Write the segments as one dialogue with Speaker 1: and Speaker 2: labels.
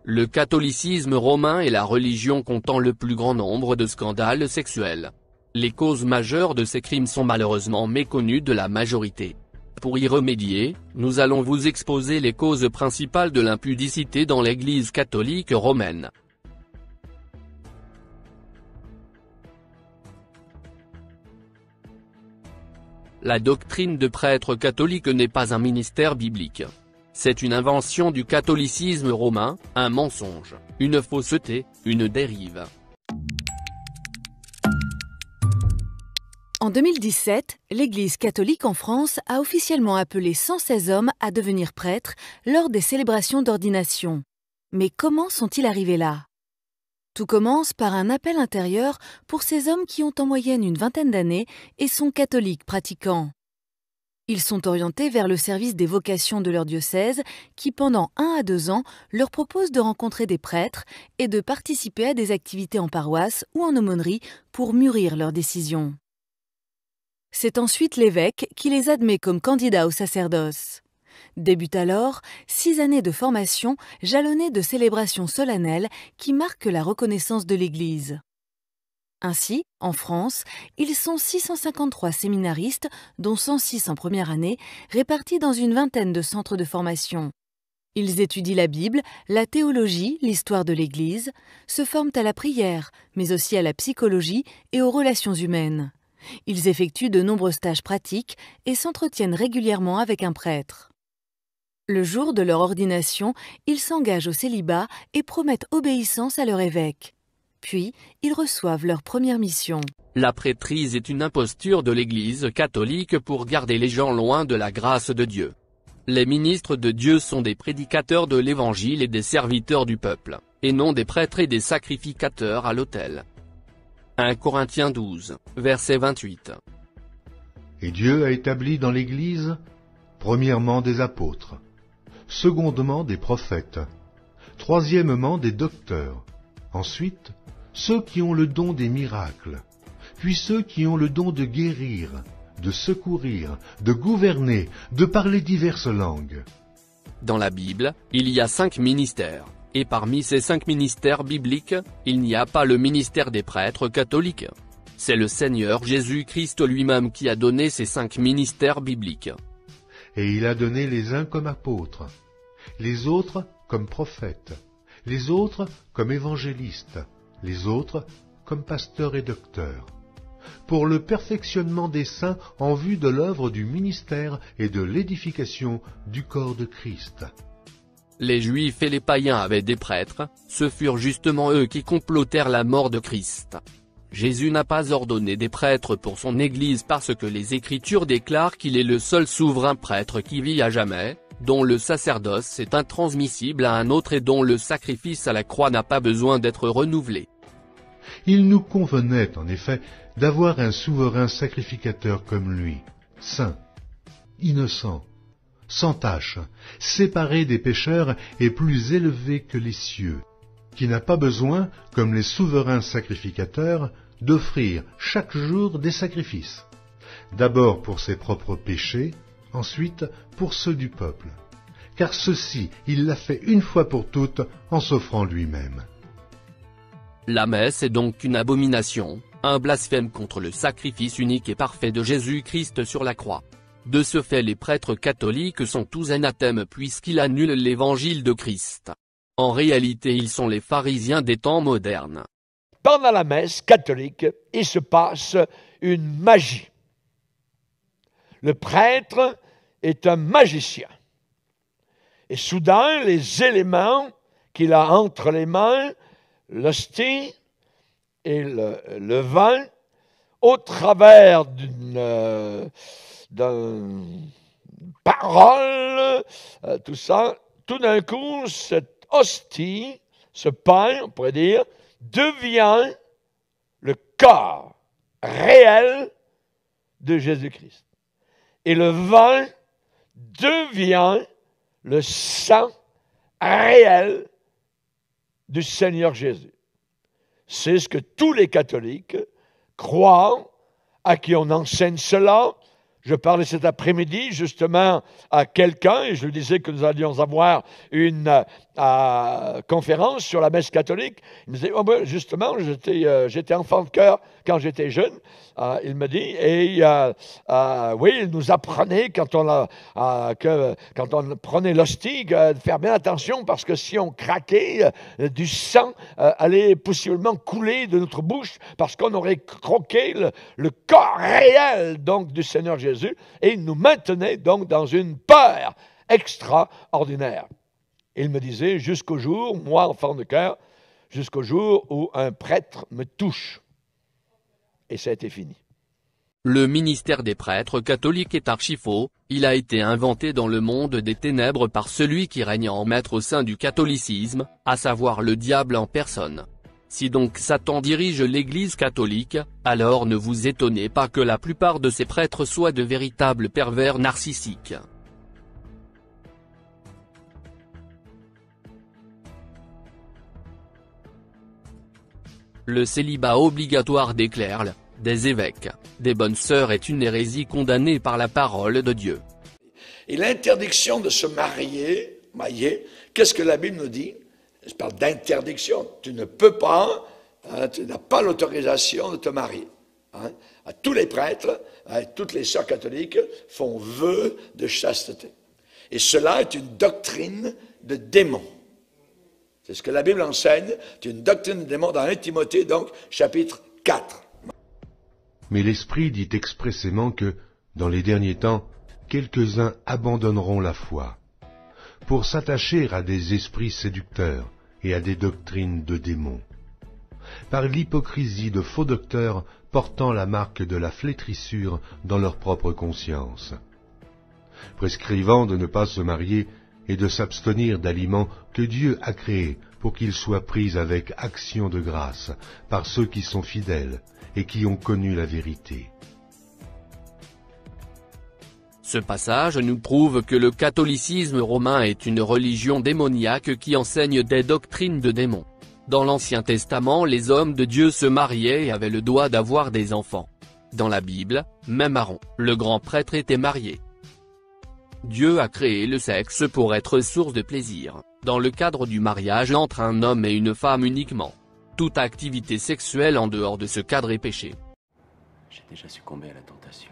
Speaker 1: Le catholicisme romain est la religion comptant le plus grand nombre de scandales sexuels. Les causes majeures de ces crimes sont malheureusement méconnues de la majorité. Pour y remédier, nous allons vous exposer les causes principales de l'impudicité dans l'Église catholique romaine. La doctrine de prêtre catholique n'est pas un ministère biblique. C'est une invention du catholicisme romain, un mensonge, une fausseté, une dérive.
Speaker 2: En 2017, l'Église catholique en France a officiellement appelé 116 hommes à devenir prêtres lors des célébrations d'ordination. Mais comment sont-ils arrivés là? Tout commence par un appel intérieur pour ces hommes qui ont en moyenne une vingtaine d'années et sont catholiques pratiquants. Ils sont orientés vers le service des vocations de leur diocèse qui, pendant 1 à 2 ans, leur propose de rencontrer des prêtres et de participer à des activités en paroisse ou en aumônerie pour mûrir leurs décisions. C'est ensuite l'évêque qui les admet comme candidats au sacerdoce. Débutent alors 6 années de formation jalonnées de célébrations solennelles qui marquent la reconnaissance de l'Église. Ainsi, en France, ils sont 653 séminaristes, dont 106 en première année, répartis dans une vingtaine de centres de formation. Ils étudient la Bible, la théologie, l'histoire de l'Église, se forment à la prière, mais aussi à la psychologie et aux relations humaines. Ils effectuent de nombreux stages pratiques et s'entretiennent régulièrement avec un prêtre. Le jour de leur ordination, ils s'engagent au célibat et promettent obéissance à leur évêque. Puis, ils reçoivent leur première mission.
Speaker 1: La prêtrise est une imposture de l'Église catholique pour garder les gens loin de la grâce de Dieu. Les ministres de Dieu sont des prédicateurs de l'Évangile et des serviteurs du peuple, et non des prêtres et des sacrificateurs à l'autel. 1 Corinthiens 12, verset 28.
Speaker 3: Et Dieu a établi dans l'Église, premièrement des apôtres, secondement des prophètes, troisièmement des docteurs, ensuite ceux qui ont le don des miracles, puis ceux qui ont le don de guérir, de secourir, de gouverner, de parler diverses langues.
Speaker 1: Dans la Bible, il y a 5 ministères, et parmi ces 5 ministères bibliques, il n'y a pas le ministère des prêtres catholiques. C'est le Seigneur Jésus-Christ lui-même qui a donné ces 5 ministères bibliques.
Speaker 3: Et il a donné les uns comme apôtres, les autres comme prophètes, les autres comme évangélistes, les autres comme pasteurs et docteurs, pour le perfectionnement des saints en vue de l'œuvre du ministère et de l'édification du corps de Christ.
Speaker 1: Les Juifs et les païens avaient des prêtres, ce furent justement eux qui complotèrent la mort de Christ. Jésus n'a pas ordonné des prêtres pour son Église parce que les Écritures déclarent qu'il est le seul souverain prêtre qui vit à jamais, dont le sacerdoce est intransmissible à un autre et dont le sacrifice à la croix n'a pas besoin d'être renouvelé.
Speaker 3: Il nous convenait, en effet, d'avoir un souverain sacrificateur comme lui, saint, innocent, sans tache, séparé des pécheurs et plus élevé que les cieux, qui n'a pas besoin, comme les souverains sacrificateurs, d'offrir chaque jour des sacrifices, d'abord pour ses propres péchés, ensuite pour ceux du peuple, car ceci il l'a fait une fois pour toutes en s'offrant lui-même.
Speaker 1: La messe est donc une abomination, un blasphème contre le sacrifice unique et parfait de Jésus-Christ sur la croix. De ce fait les prêtres catholiques sont tous anathèmes puisqu'ils annulent l'évangile de Christ. En réalité ils sont les pharisiens des temps modernes.
Speaker 4: Pendant la messe catholique, il se passe une magie. Le prêtre est un magicien. Et soudain, les éléments qu'il a entre les mains, l'hostie et le vin, au travers d'une parole, tout ça, tout d'un coup, cette hostie, ce pain, on pourrait dire, devient le corps réel de Jésus-Christ. Et le vin devient le sang réel du Seigneur Jésus. C'est ce que tous les catholiques croient, à qui on enseigne cela. Je parlais cet après-midi justement à quelqu'un, et je lui disais que nous allions avoir une conférence sur la messe catholique. Il me disait, oh ben, justement, j'étais enfant de cœur quand j'étais jeune, il me dit, et oui, il nous apprenait quand on prenait l'hostie, de faire bien attention, parce que si on craquait, du sang allait possiblement couler de notre bouche, parce qu'on aurait croqué le corps réel donc du Seigneur Jésus, et il nous maintenait donc dans une peur extraordinaire. Il me disait, jusqu'au jour, moi, enfant de cœur, jusqu'au jour où un prêtre me touche. Et ça a été fini.
Speaker 1: Le ministère des prêtres catholiques est archi-faux, il a été inventé dans le monde des ténèbres par celui qui règne en maître au sein du catholicisme, à savoir le diable en personne. Si donc Satan dirige l'Église catholique, alors ne vous étonnez pas que la plupart de ces prêtres soient de véritables pervers narcissiques. Le célibat obligatoire des clercs, des évêques, des bonnes sœurs est une hérésie condamnée par la parole de Dieu.
Speaker 5: Et l'interdiction de se marier, qu'est-ce que la Bible nous dit? Je parle d'interdiction. Tu ne peux pas, tu n'as pas l'autorisation de te marier. Tous les prêtres, toutes les sœurs catholiques font vœu de chasteté. Et cela est une doctrine de démon. C'est ce que la Bible enseigne, c'est une doctrine de démon dans 1 Timothée, donc, chapitre 4.
Speaker 3: Mais l'Esprit dit expressément que, dans les derniers temps, quelques-uns abandonneront la foi, pour s'attacher à des esprits séducteurs et à des doctrines de démons, par l'hypocrisie de faux docteurs portant la marque de la flétrissure dans leur propre conscience, prescrivant de ne pas se marier et de s'abstenir d'aliments que Dieu a créés pour qu'ils soient pris avec action de grâce par ceux qui sont fidèles et qui ont connu la vérité.
Speaker 1: Ce passage nous prouve que le catholicisme romain est une religion démoniaque qui enseigne des doctrines de démons. Dans l'Ancien Testament, les hommes de Dieu se mariaient et avaient le droit d'avoir des enfants. Dans la Bible, même Aaron, le grand prêtre, était marié. Dieu a créé le sexe pour être source de plaisir, dans le cadre du mariage entre un homme et une femme uniquement. Toute activité sexuelle en dehors de ce cadre est péché.
Speaker 6: J'ai déjà succombé à la tentation.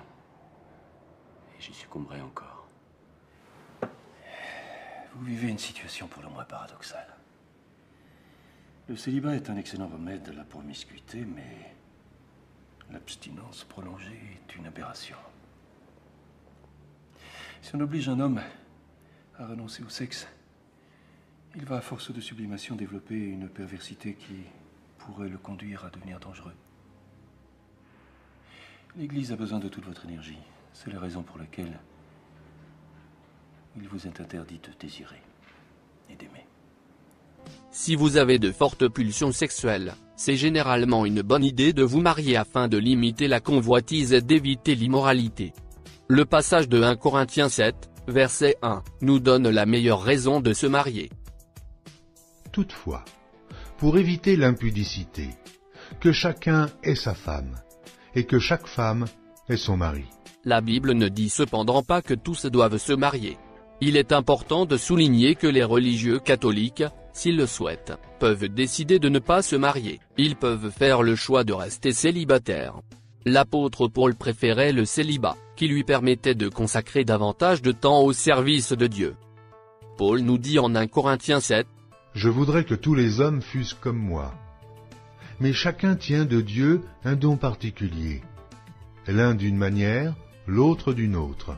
Speaker 6: Et j'y succomberai encore. Vous vivez une situation pour le moins paradoxale. Le célibat est un excellent remède de la promiscuité, mais l'abstinence prolongée est une aberration. Si on oblige un homme à renoncer au sexe, il va à force de sublimation développer une perversité qui pourrait le conduire à devenir dangereux. L'Église a besoin de toute votre énergie. C'est la raison pour laquelle il vous est interdit de désirer et d'aimer.
Speaker 1: Si vous avez de fortes pulsions sexuelles, c'est généralement une bonne idée de vous marier afin de limiter la convoitise et d'éviter l'immoralité. Le passage de 1 Corinthiens 7, verset 1, nous donne la meilleure raison de se marier.
Speaker 3: Toutefois, pour éviter l'impudicité, que chacun ait sa femme, et que chaque femme ait son mari.
Speaker 1: La Bible ne dit cependant pas que tous doivent se marier. Il est important de souligner que les religieux catholiques, s'ils le souhaitent, peuvent décider de ne pas se marier. Ils peuvent faire le choix de rester célibataires. L'apôtre Paul préférait le célibat, qui lui permettait de consacrer davantage de temps au service de Dieu. Paul nous dit en 1 Corinthiens 7,
Speaker 3: « Je voudrais que tous les hommes fussent comme moi. Mais chacun tient de Dieu un don particulier, l'un d'une manière, l'autre d'une autre. »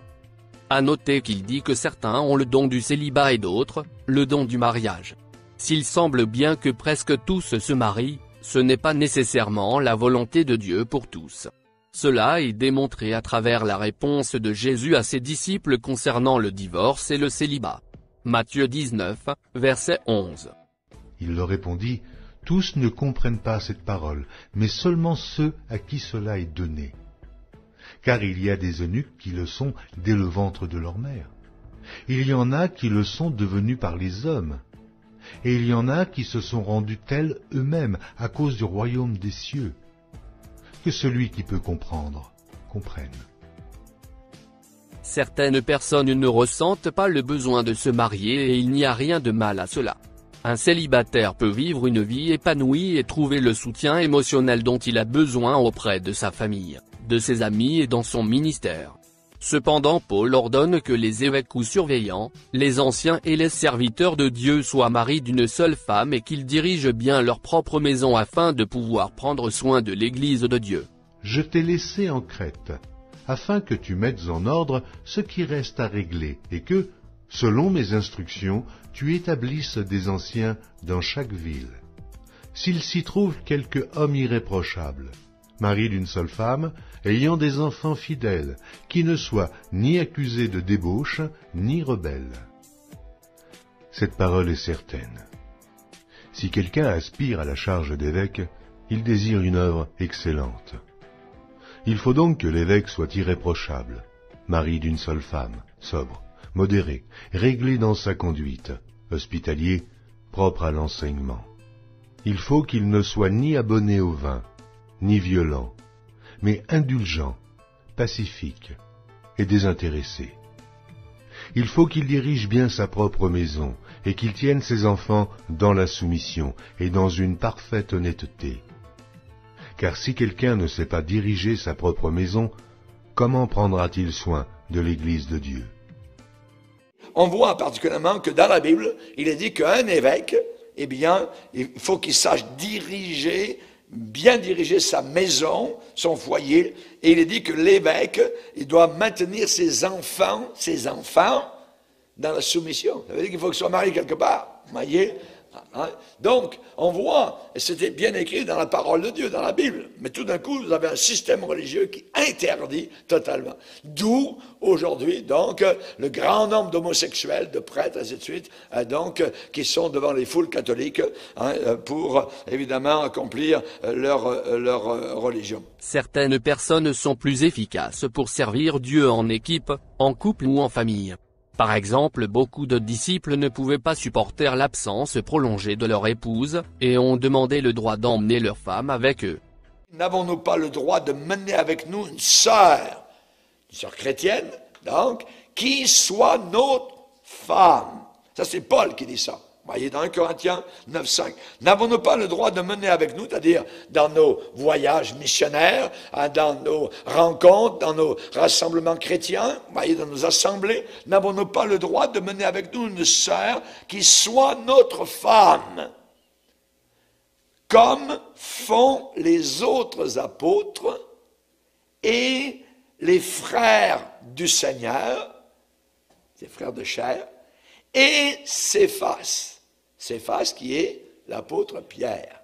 Speaker 1: À noter qu'il dit que certains ont le don du célibat et d'autres, le don du mariage. S'il semble bien que presque tous se marient, ce n'est pas nécessairement la volonté de Dieu pour tous. Cela est démontré à travers la réponse de Jésus à ses disciples concernant le divorce et le célibat. Matthieu 19, verset 11.
Speaker 3: Il leur répondit, « Tous ne comprennent pas cette parole, mais seulement ceux à qui cela est donné. Car il y a des eunuques qui le sont dès le ventre de leur mère. Il y en a qui le sont devenus par les hommes. Et il y en a qui se sont rendus tels eux-mêmes à cause du royaume des cieux. Que celui qui peut comprendre, comprenne. »
Speaker 1: Certaines personnes ne ressentent pas le besoin de se marier et il n'y a rien de mal à cela. Un célibataire peut vivre une vie épanouie et trouver le soutien émotionnel dont il a besoin auprès de sa famille, de ses amis et dans son ministère. Cependant Paul ordonne que les évêques ou surveillants, les anciens et les serviteurs de Dieu soient mariés d'une seule femme et qu'ils dirigent bien leur propre maison afin de pouvoir prendre soin de l'Église de Dieu.
Speaker 3: Je t'ai laissé en Crète, afin que tu mettes en ordre ce qui reste à régler, et que, selon mes instructions, tu établisses des anciens dans chaque ville. S'il s'y trouve quelque homme irréprochable, mari d'une seule femme, ayant des enfants fidèles, qui ne soit ni accusé de débauche, ni rebelle. Cette parole est certaine. Si quelqu'un aspire à la charge d'évêque, il désire une œuvre excellente. Il faut donc que l'évêque soit irréprochable, mari d'une seule femme, sobre, modéré, réglé dans sa conduite, hospitalier, propre à l'enseignement. Il faut qu'il ne soit ni abonné au vin, ni violent, mais indulgent, pacifique et désintéressé. Il faut qu'il dirige bien sa propre maison et qu'il tienne ses enfants dans la soumission et dans une parfaite honnêteté. Car si quelqu'un ne sait pas diriger sa propre maison, comment prendra-t-il soin de l'Église de Dieu?
Speaker 5: On voit particulièrement que dans la Bible, il est dit qu'un évêque, eh bien, il faut qu'il sache bien diriger sa maison, son foyer, et il est dit que l'évêque, il doit maintenir ses enfants dans la soumission. Ça veut dire qu'il faut qu'ils soient mariés quelque part, voyez. Hein? Donc, on voit, et c'était bien écrit dans la parole de Dieu, dans la Bible, mais tout d'un coup, vous avez un système religieux qui interdit totalement. D'où, aujourd'hui, donc, le grand nombre d'homosexuels, de prêtres, ainsi de suite, qui sont devant les foules catholiques pour, évidemment, accomplir leur religion.
Speaker 1: Certaines personnes sont plus efficaces pour servir Dieu en équipe, en couple ou en famille. Par exemple, beaucoup de disciples ne pouvaient pas supporter l'absence prolongée de leur épouse, et ont demandé le droit d'emmener leur femme avec eux.
Speaker 5: N'avons-nous pas le droit de mener avec nous une sœur chrétienne, donc, qui soit notre femme? Ça, c'est Paul qui dit ça. Vous voyez, dans 1 Corinthiens 9,5. N'avons-nous pas le droit de mener avec nous, c'est-à-dire dans nos voyages missionnaires, dans nos rencontres, dans nos rassemblements chrétiens, vous voyez, dans nos assemblées, n'avons-nous pas le droit de mener avec nous une sœur qui soit notre femme, comme font les autres apôtres et les frères du Seigneur, les frères de chair, et Céphas. Céphas qui est l'apôtre Pierre.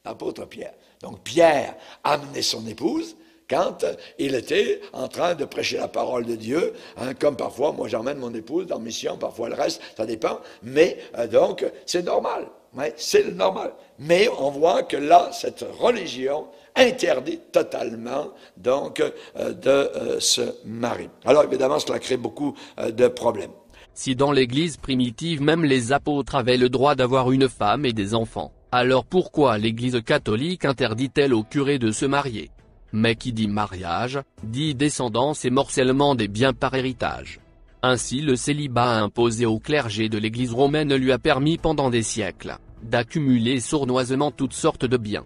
Speaker 5: L'apôtre Pierre. Donc Pierre a amené son épouse quand il était en train de prêcher la parole de Dieu, comme parfois, moi j'emmène mon épouse dans mission, parfois elle reste, ça dépend, mais donc c'est normal, c'est normal. Mais on voit que là, cette religion interdit totalement donc de se marier. Alors évidemment, cela crée beaucoup de problèmes.
Speaker 1: Si dans l'Église primitive même les apôtres avaient le droit d'avoir une femme et des enfants, alors pourquoi l'Église catholique interdit-elle aux curés de se marier? Mais qui dit mariage, dit descendance et morcellement des biens par héritage. Ainsi le célibat imposé au clergé de l'Église romaine lui a permis pendant des siècles d'accumuler sournoisement toutes sortes de biens.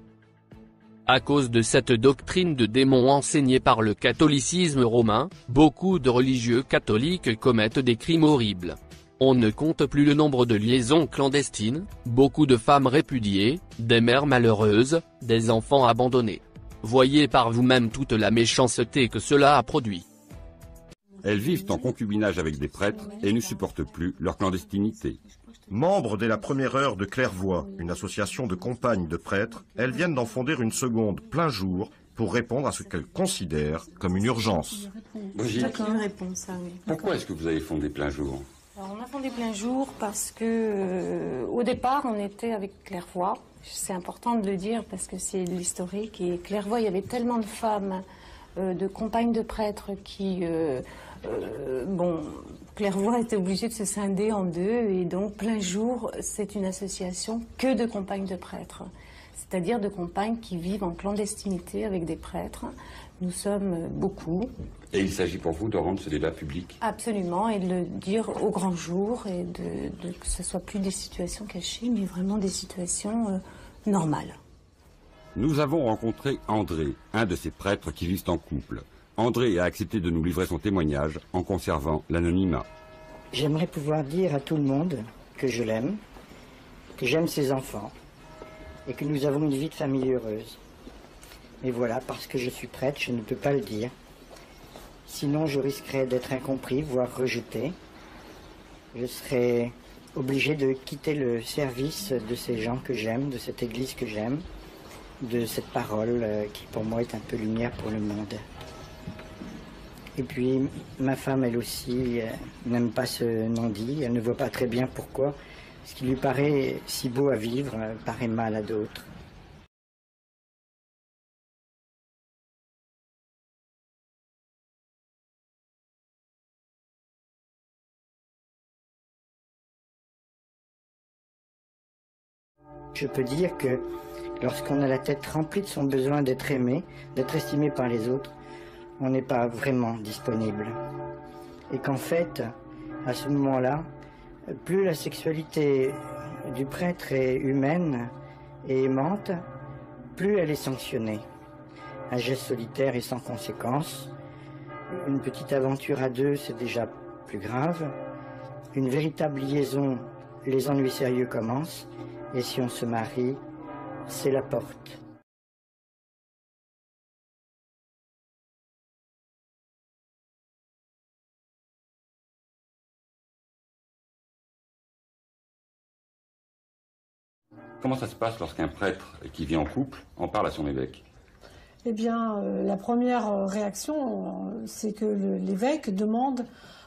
Speaker 1: À cause de cette doctrine de démons enseignée par le catholicisme romain, beaucoup de religieux catholiques commettent des crimes horribles. On ne compte plus le nombre de liaisons clandestines, beaucoup de femmes répudiées, des mères malheureuses, des enfants abandonnés. Voyez par vous-même toute la méchanceté que cela a produit.
Speaker 7: Elles vivent en concubinage avec des prêtres et ne supportent plus leur clandestinité.
Speaker 8: Membres dès la première heure de Clairvoix, une association de compagnes de prêtres, elles viennent d'en fonder une seconde plein jour pour répondre à ce qu'elles considèrent comme une urgence.
Speaker 9: Une réponse, oui.
Speaker 7: Pourquoi est-ce que vous avez fondé plein jour?
Speaker 9: Alors, on a fondé plein jour parce que au départ on était avec Clairvoix. C'est important de le dire parce que c'est l'historique. Et Clairvoix, il y avait tellement de femmes, de compagnes de prêtres qui... Clairvoix était obligé de se scinder en deux et donc plein jour, c'est une association que de compagnes de prêtres. c'est-à-dire de compagnes qui vivent en clandestinité avec des prêtres. Nous sommes beaucoup.
Speaker 7: Et il s'agit pour vous de rendre ce débat public?
Speaker 9: Absolument, et de le dire au grand jour, et que ce ne soit plus des situations cachées, mais vraiment des situations normales.
Speaker 7: Nous avons rencontré André, un de ces prêtres qui vivent en couple. André a accepté de nous livrer son témoignage en conservant l'anonymat.
Speaker 10: J'aimerais pouvoir dire à tout le monde que je l'aime, que j'aime ses enfants, et que nous avons une vie de famille heureuse. Mais voilà, parce que je suis prêtre, je ne peux pas le dire. Sinon, je risquerais d'être incompris, voire rejeté. Je serais obligé de quitter le service de ces gens que j'aime, de cette église que j'aime, de cette parole qui pour moi est un peu lumière pour le monde. Et puis, ma femme, elle aussi, n'aime pas ce non-dit. Elle ne voit pas très bien pourquoi. Ce qui lui paraît si beau à vivre paraît mal à d'autres. Je peux dire que lorsqu'on a la tête remplie de son besoin d'être aimé, d'être estimé par les autres, on n'est pas vraiment disponible. Et qu'en fait, à ce moment-là, plus la sexualité du prêtre est humaine et aimante, plus elle est sanctionnée. Un geste solitaire et sans conséquence, une petite aventure à deux, c'est déjà plus grave. Une véritable liaison, les ennuis sérieux commencent, et si on se marie, c'est la porte.
Speaker 7: Comment ça se passe lorsqu'un prêtre qui vit en couple en parle à son évêque?
Speaker 11: Eh bien, la première réaction, c'est que l'évêque demande,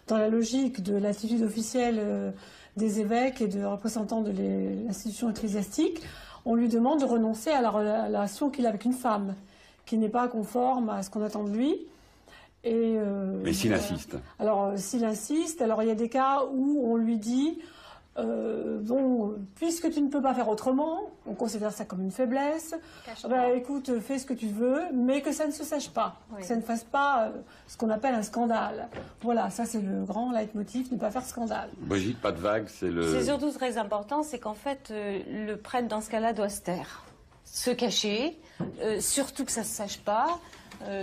Speaker 11: dans la logique de l'attitude officielle des évêques et de représentants de l'institution ecclésiastique, on lui demande de renoncer à la relation qu'il a avec une femme, qui n'est pas conforme à ce qu'on attend de lui.
Speaker 7: Mais s'il insiste?
Speaker 11: Alors, s'il insiste, alors il y a des cas où on lui dit... bon, puisque tu ne peux pas faire autrement, on considère ça comme une faiblesse, écoute, fais ce que tu veux, mais que ça ne se sache pas, que ça ne fasse pas ce qu'on appelle un scandale. Voilà, ça c'est le grand leitmotiv, ne pas faire scandale.
Speaker 7: Brigitte, pas de vague, c'est le...
Speaker 9: C'est surtout très important, c'est qu'en fait, le prêtre dans ce cas-là doit se taire, se cacher, surtout que ça ne se sache pas,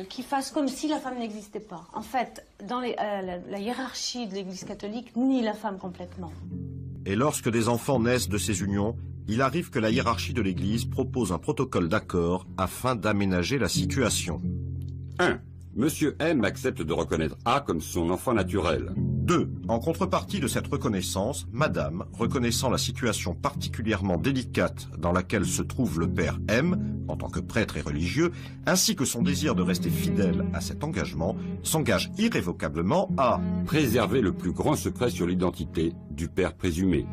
Speaker 9: qu'il fasse comme si la femme n'existait pas. En fait, dans la hiérarchie de l'Église catholique, nie la femme complètement.
Speaker 8: Et lorsque des enfants naissent de ces unions, il arrive que la hiérarchie de l'Église propose un protocole d'accord afin d'aménager la situation.
Speaker 7: 1. Monsieur M accepte de reconnaître A comme son enfant naturel.
Speaker 8: 2. En contrepartie de cette reconnaissance, Madame, reconnaissant la situation particulièrement délicate dans laquelle se trouve le père M, en tant que prêtre et religieux, ainsi que son désir de rester fidèle à cet engagement, s'engage irrévocablement à
Speaker 7: préserver le plus grand secret sur l'identité du père présumé.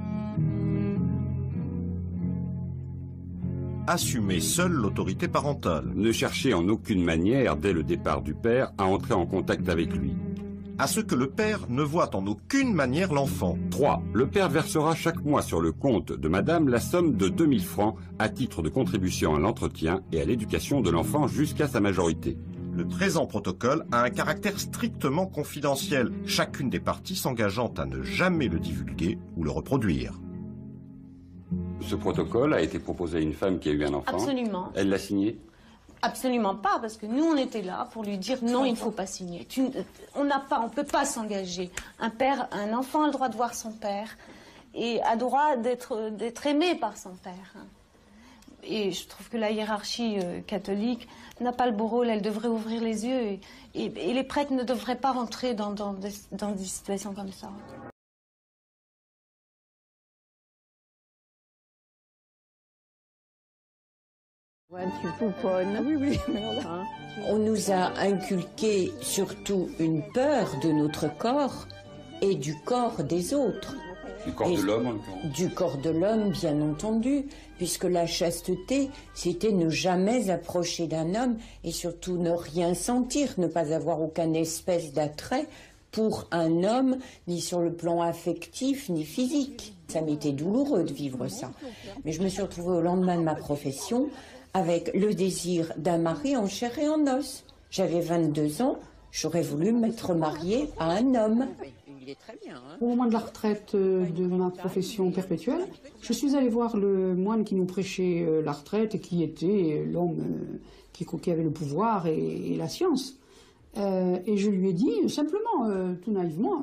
Speaker 8: Assumer seule l'autorité parentale.
Speaker 7: Ne chercher en aucune manière, dès le départ du père, à entrer en contact avec lui.
Speaker 8: À ce que le père ne voit en aucune manière l'enfant.
Speaker 7: 3. Le père versera chaque mois sur le compte de madame la somme de 2000 francs à titre de contribution à l'entretien et à l'éducation de l'enfant jusqu'à sa majorité.
Speaker 8: Le présent protocole a un caractère strictement confidentiel, chacune des parties s'engageant à ne jamais le divulguer ou le reproduire.
Speaker 7: Ce protocole a été proposé à une femme qui a eu un enfant.
Speaker 9: Absolument.
Speaker 7: Elle l'a signé?
Speaker 9: Absolument pas, parce que nous, on était là pour lui dire non, il ne faut pas signer. On ne peut pas s'engager. Un enfant a le droit de voir son père et a le droit d'être aimé par son père. Et je trouve que la hiérarchie catholique n'a pas le beau rôle, elle devrait ouvrir les yeux et les prêtres ne devraient pas rentrer dans des situations comme ça.
Speaker 12: Tu pouponnes. Oui, on nous a inculqué surtout une peur de notre corps et du corps des autres.
Speaker 7: Du corps de l'homme, en l'occurrence.
Speaker 12: Du corps de l'homme, bien entendu, puisque la chasteté, c'était ne jamais approcher d'un homme et surtout ne rien sentir, ne pas avoir aucune espèce d'attrait pour un homme, ni sur le plan affectif, ni physique. Ça m'était douloureux de vivre ça. Mais je me suis retrouvée au lendemain de ma profession avec le désir d'un mari en chair et en os. J'avais 22 ans, j'aurais voulu m'être mariée à un homme.
Speaker 13: Au moment de la retraite de ma profession perpétuelle, je suis allée voir le moine qui nous prêchait la retraite et qui était l'homme qui avait le pouvoir et la science. Et je lui ai dit simplement, tout naïvement,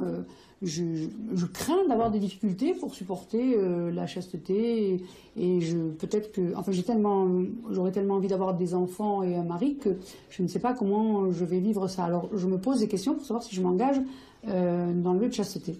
Speaker 13: je crains d'avoir des difficultés pour supporter la chasteté et peut-être que, enfin j'aurais tellement envie d'avoir des enfants et un mari que je ne sais pas comment je vais vivre ça. Alors je me pose des questions pour savoir si je m'engage dans le lieu de chasteté.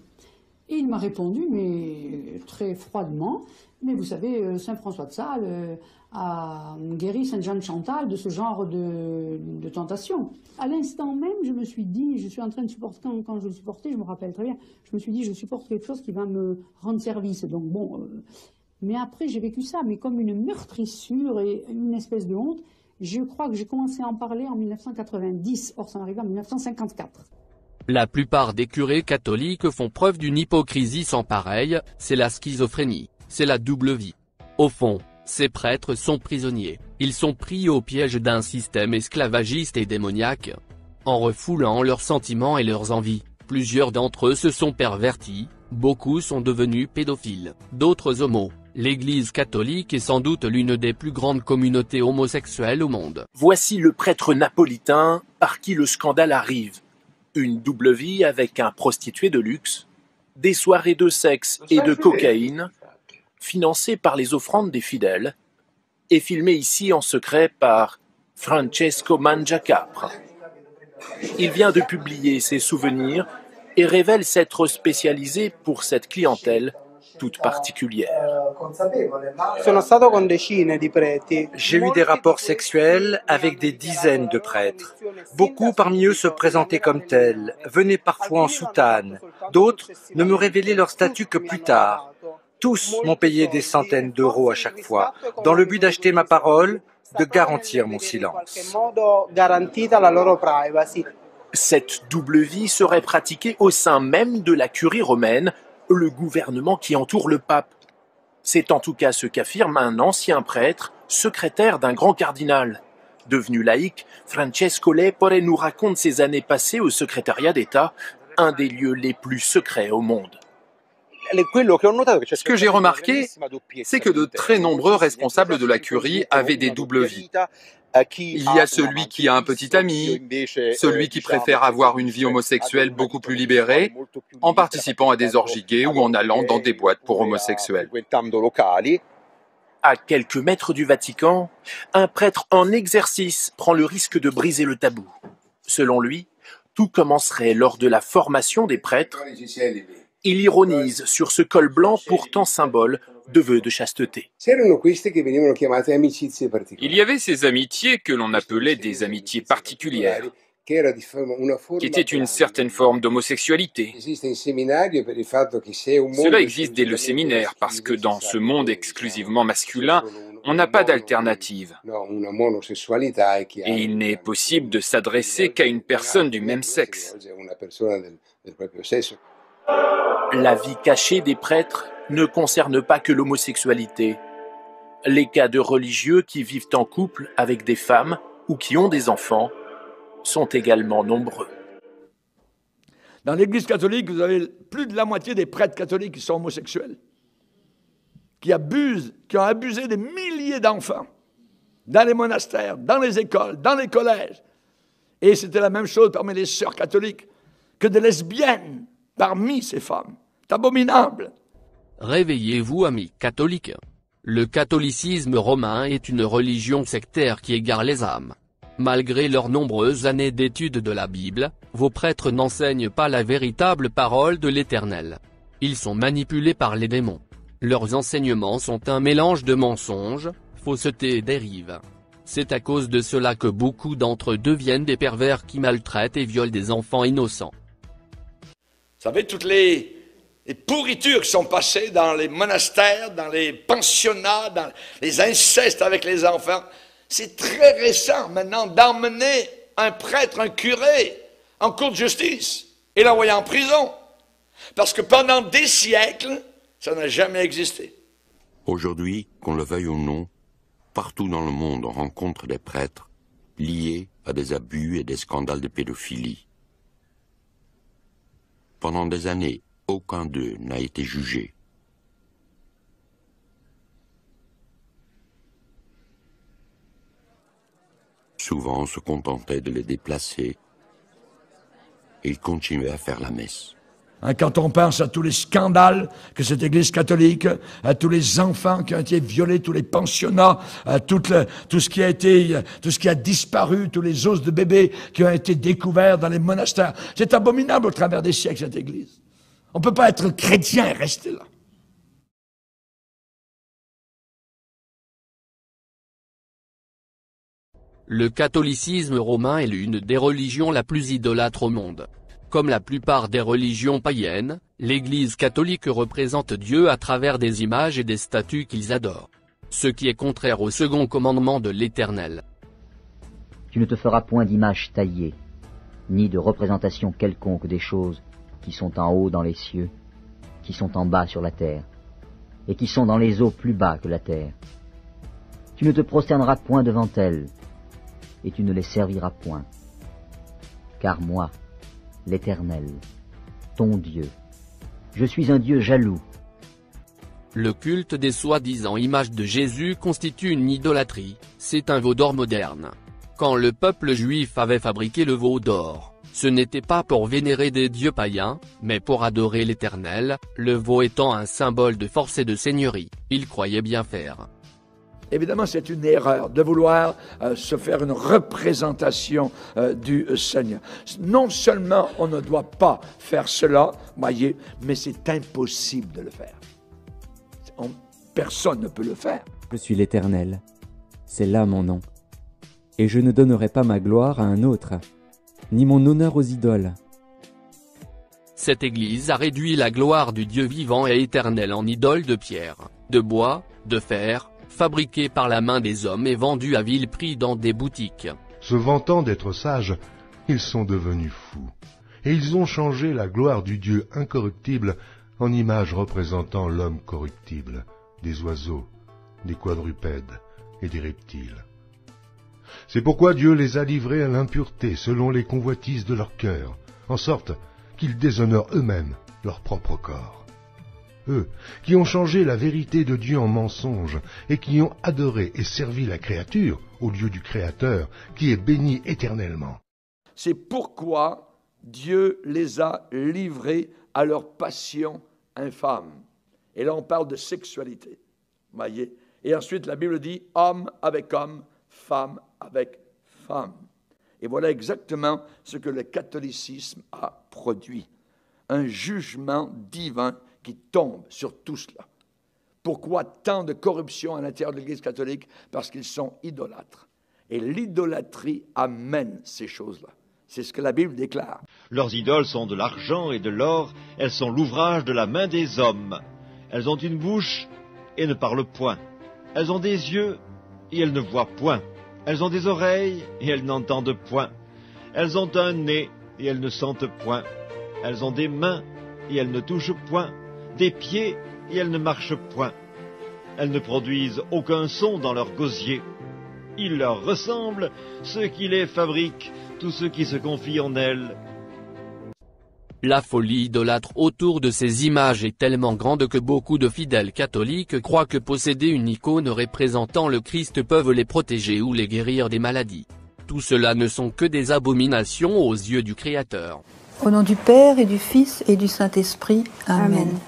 Speaker 13: Et il m'a répondu, mais très froidement, mais vous savez, Saint François de Sales a guéri Sainte Jeanne Chantal de ce genre de tentation. À l'instant même, je me suis dit, je suis en train de supporter, quand je le supportais, je me rappelle très bien, je me suis dit, je supporte quelque chose qui va me rendre service. Donc bon, mais après j'ai vécu ça, mais comme une meurtrissure et une espèce de honte. Je crois que j'ai commencé à en parler en 1990, or ça m'arrivait en 1954.
Speaker 1: La plupart des curés catholiques font preuve d'une hypocrisie sans pareille, c'est la schizophrénie, c'est la double vie. Au fond, ces prêtres sont prisonniers, ils sont pris au piège d'un système esclavagiste et démoniaque. En refoulant leurs sentiments et leurs envies, plusieurs d'entre eux se sont pervertis, beaucoup sont devenus pédophiles, d'autres homos. L'Église catholique est sans doute l'une des plus grandes communautés homosexuelles au monde.
Speaker 14: Voici le prêtre napolitain par qui le scandale arrive. Une double vie avec un prostitué de luxe, des soirées de sexe et de cocaïne, financées par les offrandes des fidèles, et filmées ici en secret par Francesco Mangiacapra. Il vient de publier ses souvenirs et révèle s'être spécialisé pour cette clientèle toute particulière.
Speaker 15: J'ai eu des rapports sexuels avec des dizaines de prêtres. Beaucoup parmi eux se présentaient comme tels, venaient parfois en soutane. D'autres ne me révélaient leur statut que plus tard. Tous m'ont payé des centaines d'euros à chaque fois, dans le but d'acheter ma parole, de garantir mon silence.
Speaker 14: Cette double vie serait pratiquée au sein même de la curie romaine, le gouvernement qui entoure le pape. C'est en tout cas ce qu'affirme un ancien prêtre, secrétaire d'un grand cardinal. Devenu laïc, Francesco Lepore nous raconte ses années passées au secrétariat d'État, un des lieux les plus secrets au monde.
Speaker 16: Ce que j'ai remarqué, c'est que de très nombreux responsables de la curie avaient des doubles vies. Il y a celui qui a un petit ami, celui qui préfère avoir une vie homosexuelle beaucoup plus libérée, en participant à des orgies gays ou en allant dans des boîtes pour homosexuels.
Speaker 14: À quelques mètres du Vatican, un prêtre en exercice prend le risque de briser le tabou. Selon lui, tout commencerait lors de la formation des prêtres. Il ironise sur ce col blanc pourtant symbole de vœux de chasteté.
Speaker 16: Il y avait ces amitiés que l'on appelait des amitiés particulières, qui étaient une certaine forme d'homosexualité. Cela existe dès le séminaire, parce que dans ce monde exclusivement masculin, on n'a pas d'alternative. Et il n'est possible de s'adresser qu'à une personne du même sexe.
Speaker 14: La vie cachée des prêtres ne concerne pas que l'homosexualité. Les cas de religieux qui vivent en couple avec des femmes ou qui ont des enfants sont également nombreux.
Speaker 4: Dans l'Église catholique, vous avez plus de la moitié des prêtres catholiques qui sont homosexuels, qui ont abusé des milliers d'enfants dans les monastères, dans les écoles, dans les collèges. Et c'était la même chose parmi les sœurs catholiques, que des lesbiennes parmi ces femmes. C'est abominable.
Speaker 1: Réveillez-vous, amis catholiques. Le catholicisme romain est une religion sectaire qui égare les âmes. Malgré leurs nombreuses années d'études de la Bible, vos prêtres n'enseignent pas la véritable parole de l'Éternel. Ils sont manipulés par les démons. Leurs enseignements sont un mélange de mensonges, fausseté et dérives. C'est à cause de cela que beaucoup d'entre eux deviennent des pervers qui maltraitent et violent des enfants innocents.
Speaker 5: Vous savez, toutes les pourritures qui sont passées dans les monastères, dans les pensionnats, dans les incestes avec les enfants, c'est très récent maintenant d'emmener un prêtre, un curé, en cour de justice et l'envoyer en prison. Parce que pendant des siècles, Ça n'a jamais existé.
Speaker 7: Aujourd'hui, qu'on le veuille ou non, partout dans le monde on rencontre des prêtres liés à des abus et des scandales de pédophilie. Pendant des années, aucun d'eux n'a été jugé. Souvent, on se contentait de les déplacer et ils continuaient à faire la messe.
Speaker 17: Quand on pense à tous les scandales que cette Église catholique, à tous les enfants qui ont été violés, tous les pensionnats, à tout ce qui a disparu, tous les os de bébés qui ont été découverts dans les monastères, c'est abominable au travers des siècles, cette Église. On ne peut pas être chrétien et rester là.
Speaker 1: Le catholicisme romain est l'une des religions la plus idolâtre au monde. Comme la plupart des religions païennes, l'Église catholique représente Dieu à travers des images et des statues qu'ils adorent. Ce qui est contraire au second commandement de l'Éternel.
Speaker 18: Tu ne te feras point d'image taillée, ni de représentation quelconque des choses qui sont en haut dans les cieux, qui sont en bas sur la terre, et qui sont dans les eaux plus bas que la terre. Tu ne te prosterneras point devant elles, et tu ne les serviras point. Car moi, l'Éternel, ton Dieu, je suis un Dieu jaloux.
Speaker 1: Le culte des soi-disant images de Jésus constitue une idolâtrie, c'est un veau d'or moderne. Quand le peuple juif avait fabriqué le veau d'or, ce n'était pas pour vénérer des dieux païens, mais pour adorer l'Éternel, le veau étant un symbole de force et de seigneurie, ils croyaient bien faire.
Speaker 4: Évidemment, c'est une erreur de vouloir se faire une représentation du Seigneur. Non seulement on ne doit pas faire cela, voyez, mais c'est impossible de le faire. Personne ne peut le faire.
Speaker 19: Je suis l'Éternel, c'est là mon nom. Et je ne donnerai pas ma gloire à un autre, ni mon honneur aux idoles.
Speaker 1: Cette Église a réduit la gloire du Dieu vivant et éternel en idoles de pierre, de bois, de fer, fabriqués par la main des hommes et vendus à vil prix dans des boutiques.
Speaker 3: Se vantant d'être sages, ils sont devenus fous, et ils ont changé la gloire du Dieu incorruptible en image représentant l'homme corruptible, des oiseaux, des quadrupèdes et des reptiles. C'est pourquoi Dieu les a livrés à l'impureté selon les convoitises de leur cœur, en sorte qu'ils déshonorent eux-mêmes leur propre corps. Eux, qui ont changé la vérité de Dieu en mensonge, et qui ont adoré et servi la créature au lieu du Créateur, qui est béni éternellement.
Speaker 4: C'est pourquoi Dieu les a livrés à leur passion infâme. Et là, on parle de sexualité, voyez. Et ensuite, la Bible dit homme avec homme, femme avec femme. Et voilà exactement ce que le catholicisme a produit. Un jugement divin qui tombe sur tout cela. Pourquoi tant de corruption à l'intérieur de l'Église catholique? Parce qu'ils sont idolâtres. Et l'idolâtrie amène ces choses-là. C'est ce que la Bible déclare.
Speaker 20: Leurs idoles sont de l'argent et de l'or, elles sont l'ouvrage de la main des hommes. Elles ont une bouche et ne parlent point. Elles ont des yeux et elles ne voient point. Elles ont des oreilles et elles n'entendent point. Elles ont un nez et elles ne sentent point. Elles ont des mains et elles ne touchent point. Des pieds et elles ne marchent point. Elles ne produisent aucun son dans leur gosier. Ils leur ressemblent, ceux qui les fabriquent, tous ceux qui se confient en elles.
Speaker 1: La folie idolâtre autour de ces images est tellement grande que beaucoup de fidèles catholiques croient que posséder une icône représentant le Christ peuvent les protéger ou les guérir des maladies. Tout cela ne sont que des abominations aux yeux du Créateur.
Speaker 21: Au nom du Père et du Fils et du Saint-Esprit. Amen.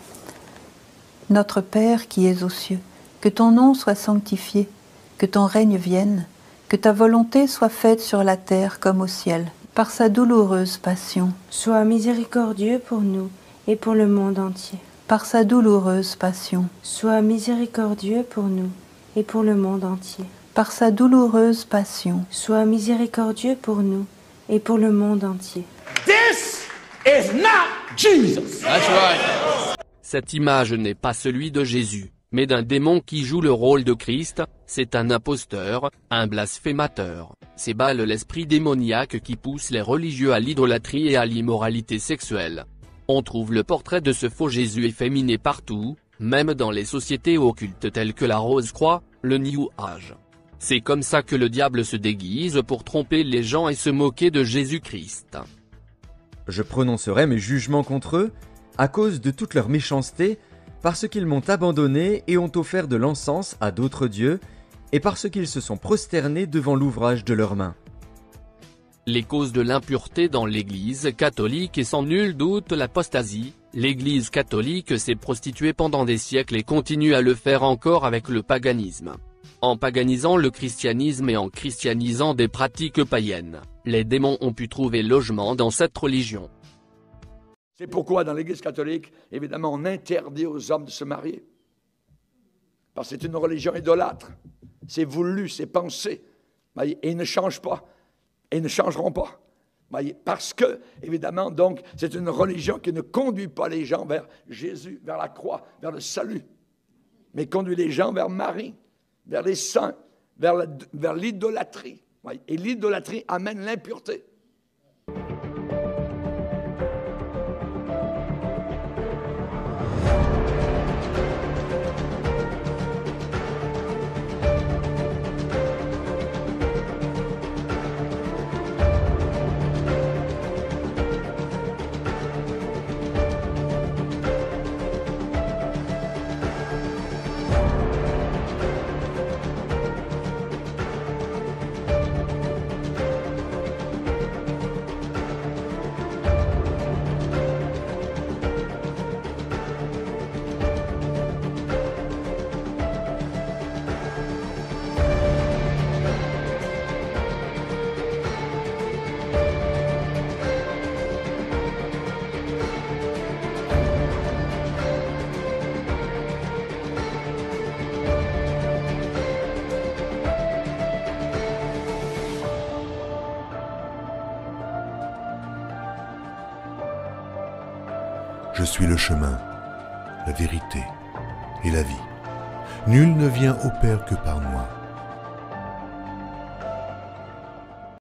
Speaker 21: Notre Père qui es aux cieux, que ton nom soit sanctifié, que ton règne vienne, que ta volonté soit faite sur la terre comme au ciel. Par sa douloureuse passion,
Speaker 22: sois miséricordieux pour nous et pour le monde entier.
Speaker 21: Par sa douloureuse passion,
Speaker 22: sois miséricordieux pour nous et pour le monde entier.
Speaker 21: Par sa douloureuse passion,
Speaker 22: sois miséricordieux pour nous et pour le monde entier.
Speaker 23: This is not Jesus.
Speaker 1: That's right. Cette image n'est pas celui de Jésus, mais d'un démon qui joue le rôle de Christ. C'est un imposteur, un blasphémateur. C'est Baal, l'esprit démoniaque qui pousse les religieux à l'idolâtrie et à l'immoralité sexuelle. On trouve le portrait de ce faux Jésus efféminé partout, même dans les sociétés occultes telles que la Rose-Croix, le New Age. C'est comme ça que le diable se déguise pour tromper les gens et se moquer de Jésus-Christ.
Speaker 19: Je prononcerai mes jugements contre eux, à cause de toute leur méchanceté, parce qu'ils m'ont abandonné et ont offert de l'encens à d'autres dieux, et parce qu'ils se sont prosternés devant l'ouvrage de leurs mains.
Speaker 1: Les causes de l'impureté dans l'Église catholique et sans nul doute l'apostasie. L'Église catholique s'est prostituée pendant des siècles et continue à le faire encore avec le paganisme. En paganisant le christianisme et en christianisant des pratiques païennes, les démons ont pu trouver logement dans cette religion.
Speaker 5: C'est pourquoi dans l'Église catholique, évidemment, on interdit aux hommes de se marier. Parce que c'est une religion idolâtre. C'est voulu, c'est pensé. Et ils ne changent pas. Et ils ne changeront pas. Parce que, évidemment, donc, c'est une religion qui ne conduit pas les gens vers Jésus, vers la croix, vers le salut, mais conduit les gens vers Marie, vers les saints, vers l'idolâtrie. Et l'idolâtrie amène l'impureté.
Speaker 3: Je suis le chemin, la vérité et la vie. Nul ne vient au Père que par moi.